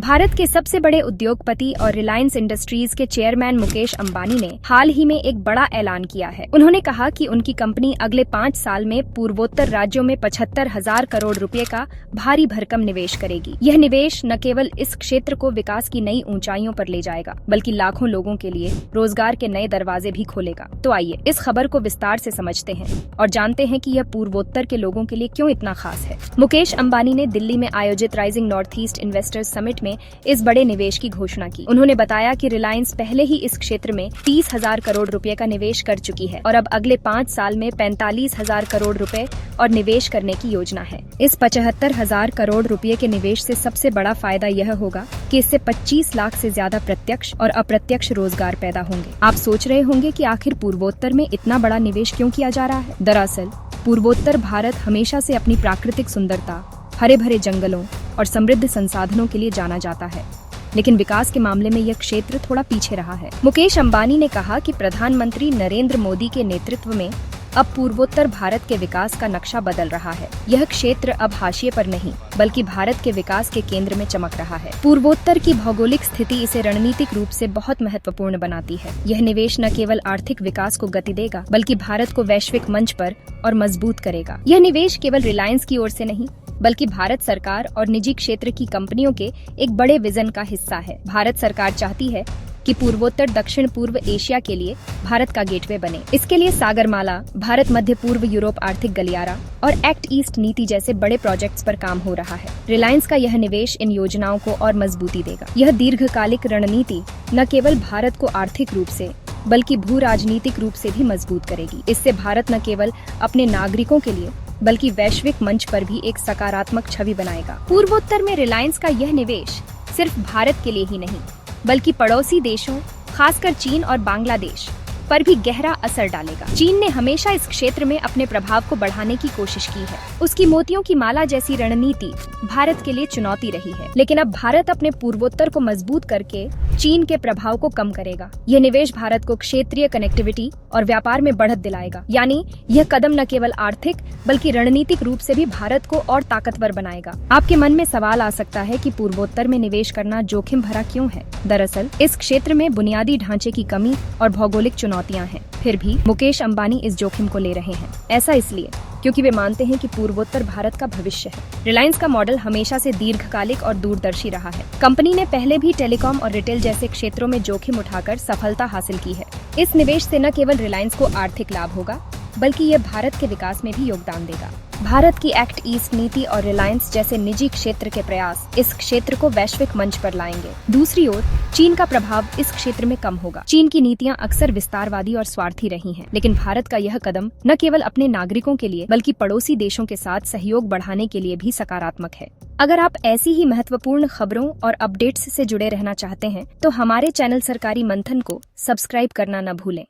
भारत के सबसे बड़े उद्योगपति और रिलायंस इंडस्ट्रीज के चेयरमैन मुकेश अंबानी ने हाल ही में एक बड़ा ऐलान किया है। उन्होंने कहा कि उनकी कंपनी अगले 5 साल में पूर्वोत्तर राज्यों में 75,000 करोड़ रुपए का भारी भरकम निवेश करेगी। यह निवेश न केवल इस क्षेत्र को विकास की नई ऊंचाइयों पर ले जाएगा, बल्कि लाखों लोगों के लिए रोजगार के नए दरवाजे भी खोलेगा। तो आइए इस खबर को विस्तार से समझते हैं और जानते हैं कि यह पूर्वोत्तर के लोगों के लिए क्यों इतना खास है। मुकेश अंबानी ने दिल्ली में आयोजित rising north east investors summit में इस बड़े निवेश की घोषणा की। उन्होंने बताया कि रिलायंस पहले ही इस क्षेत्र में 30,000 करोड़ रुपए का निवेश कर चुकी है और अब अगले 5 साल में 45,000 करोड़ रुपए और निवेश करने की योजना है। इस 75,000 करोड़ रुपए के निवेश से सबसे बड़ा फायदा यह होगा कि इससे 25 लाख से ज्यादा प्रत्यक्ष और अप्रत्यक्ष रोजगार पैदा होंगे। आप सोच रहे होंगे कि आखिर पूर्वोत्तर में इतना बड़ा निवेश क्यों किया जा रहा है। दरअसल पूर्वोत्तर भारत हमेशा से अपनी प्राकृतिक सुंदरता, हरे भरे जंगलों और समृद्ध संसाधनों के लिए जाना जाता है, लेकिन विकास के मामले में यह क्षेत्र थोड़ा पीछे रहा है। मुकेश अंबानी ने कहा कि प्रधानमंत्री नरेंद्र मोदी के नेतृत्व में अब पूर्वोत्तर भारत के विकास का नक्शा बदल रहा है। यह क्षेत्र अब हाशिए पर नहीं, बल्कि भारत के विकास के केंद्र में चमक रहा है। पूर्वोत्तर की भौगोलिक स्थिति इसे रणनीतिक रूप से बहुत महत्वपूर्ण बनाती है। यह निवेश न केवल आर्थिक विकास को गति देगा, बल्कि भारत को वैश्विक मंच पर और मजबूत करेगा। यह निवेश केवल रिलायंस की ओर से नहीं, बल्कि भारत सरकार और निजी क्षेत्र की कंपनियों के एक बड़े विजन का हिस्सा है। भारत सरकार चाहती है कि पूर्वोत्तर दक्षिण पूर्व एशिया के लिए भारत का गेटवे बने। इसके लिए सागरमाला, भारत मध्य पूर्व यूरोप आर्थिक गलियारा और एक्ट ईस्ट नीति जैसे बड़े प्रोजेक्ट्स पर काम हो रहा है। रिलायंस का यह निवेश इन योजनाओं को और मजबूती देगा। यह दीर्घकालिक रणनीति न केवल भारत को आर्थिक रूप से, बल्कि भू राजनीतिक रूप से भी मजबूत करेगी। इससे भारत न केवल अपने नागरिकों के लिए, बल्कि वैश्विक मंच पर भी एक सकारात्मक छवि बनाएगा। पूर्वोत्तर में रिलायंस का यह निवेश सिर्फ भारत के लिए ही नहीं, बल्कि पड़ोसी देशों, खासकर चीन और बांग्लादेश पर भी गहरा असर डालेगा। चीन ने हमेशा इस क्षेत्र में अपने प्रभाव को बढ़ाने की कोशिश की है। उसकी मोतियों की माला जैसी रणनीति भारत के लिए चुनौती रही है, लेकिन अब भारत अपने पूर्वोत्तर को मजबूत करके चीन के प्रभाव को कम करेगा। यह निवेश भारत को क्षेत्रीय कनेक्टिविटी और व्यापार में बढ़त दिलाएगा। यानी यह कदम न केवल आर्थिक, बल्कि रणनीतिक रूप से भी भारत को और ताकतवर बनाएगा। आपके मन में सवाल आ सकता है कि पूर्वोत्तर में निवेश करना जोखिम भरा क्यों है। दरअसल इस क्षेत्र में बुनियादी ढांचे की कमी और भौगोलिक चुनौतियां हैं। फिर भी मुकेश अंबानी इस जोखिम को ले रहे हैं। ऐसा इसलिए क्योंकि वे मानते हैं कि पूर्वोत्तर भारत का भविष्य है। रिलायंस का मॉडल हमेशा से दीर्घकालिक और दूरदर्शी रहा है। कंपनी ने पहले भी टेलीकॉम और रिटेल जैसे क्षेत्रों में जोखिम उठाकर सफलता हासिल की है। इस निवेश से न केवल रिलायंस को आर्थिक लाभ होगा, बल्कि यह भारत के विकास में भी योगदान देगा। भारत की एक्ट ईस्ट नीति और रिलायंस जैसे निजी क्षेत्र के प्रयास इस क्षेत्र को वैश्विक मंच पर लाएंगे। दूसरी ओर चीन का प्रभाव इस क्षेत्र में कम होगा। चीन की नीतियां अक्सर विस्तारवादी और स्वार्थी रही हैं, लेकिन भारत का यह कदम न केवल अपने नागरिकों के लिए, बल्कि पड़ोसी देशों के साथ सहयोग बढ़ाने के लिए भी सकारात्मक है। अगर आप ऐसी ही महत्वपूर्ण खबरों और अपडेट्स से जुड़े रहना चाहते हैं, तो हमारे चैनल सरकारी मंथन को सब्सक्राइब करना न भूलें।